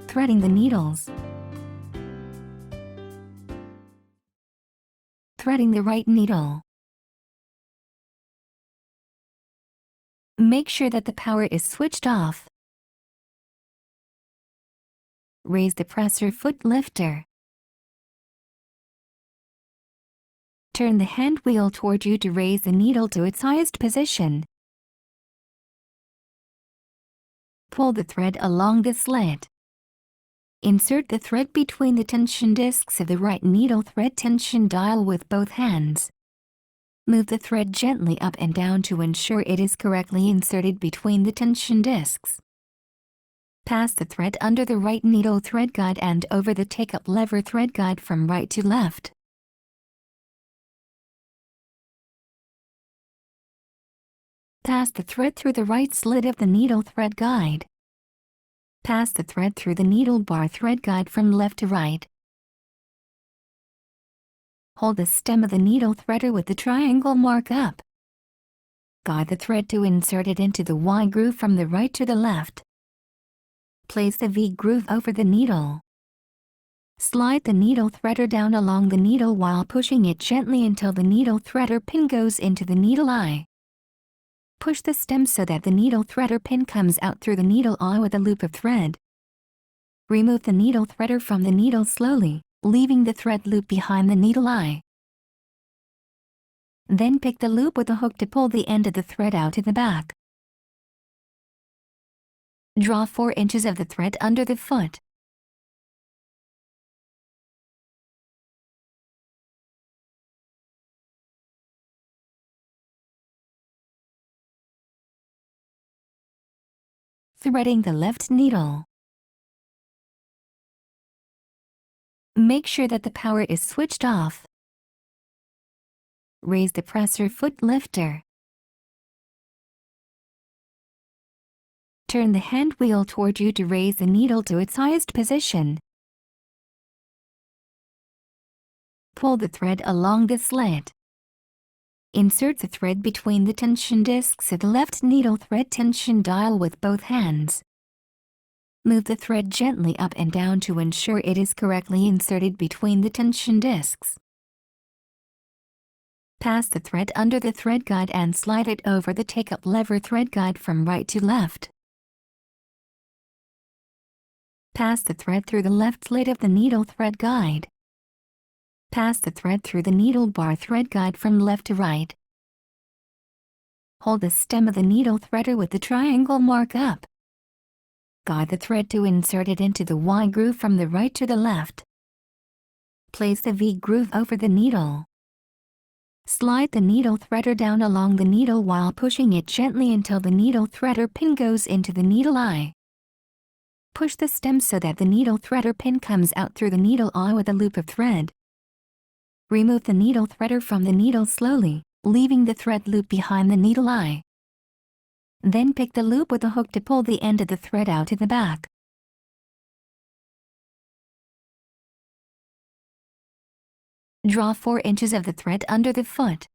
Threading the needles. Threading the right needle. Make sure that the power is switched off. Raise the presser foot lifter. Turn the hand wheel toward you to raise the needle to its highest position. Pull the thread along the slit. Insert the thread between the tension discs of the right needle thread tension dial with both hands. Move the thread gently up and down to ensure it is correctly inserted between the tension discs. Pass the thread under the right needle thread guide and over the take-up lever thread guide from right to left. Pass the thread through the right slit of the needle thread guide. Pass the thread through the needle bar thread guide from left to right. Hold the stem of the needle threader with the triangle mark up. Guide the thread to insert it into the Y groove from the right to the left. Place the V groove over the needle. Slide the needle threader down along the needle while pushing it gently until the needle threader pin goes into the needle eye. Push the stem so that the needle threader pin comes out through the needle eye with a loop of thread. Remove the needle threader from the needle slowly, leaving the thread loop behind the needle eye. Then pick the loop with a hook to pull the end of the thread out to the back. Draw 4 inches of the thread under the foot. Threading the left needle. Make sure that the power is switched off. Raise the presser foot lifter. Turn the hand wheel toward you to raise the needle to its highest position. Pull the thread along the slit. Insert the thread between the tension discs of the left needle thread tension dial with both hands. Move the thread gently up and down to ensure it is correctly inserted between the tension discs. Pass the thread under the thread guide and slide it over the take-up lever thread guide from right to left. Pass the thread through the left slit of the needle thread guide. Pass the thread through the needle bar thread guide from left to right. Hold the stem of the needle threader with the triangle mark up. Guide the thread to insert it into the Y groove from the right to the left. Place the V groove over the needle. Slide the needle threader down along the needle while pushing it gently until the needle threader pin goes into the needle eye. Push the stem so that the needle threader pin comes out through the needle eye with a loop of thread. Remove the needle threader from the needle slowly, leaving the thread loop behind the needle eye. Then pick the loop with a hook to pull the end of the thread out to the back. Draw 4 inches of the thread under the foot.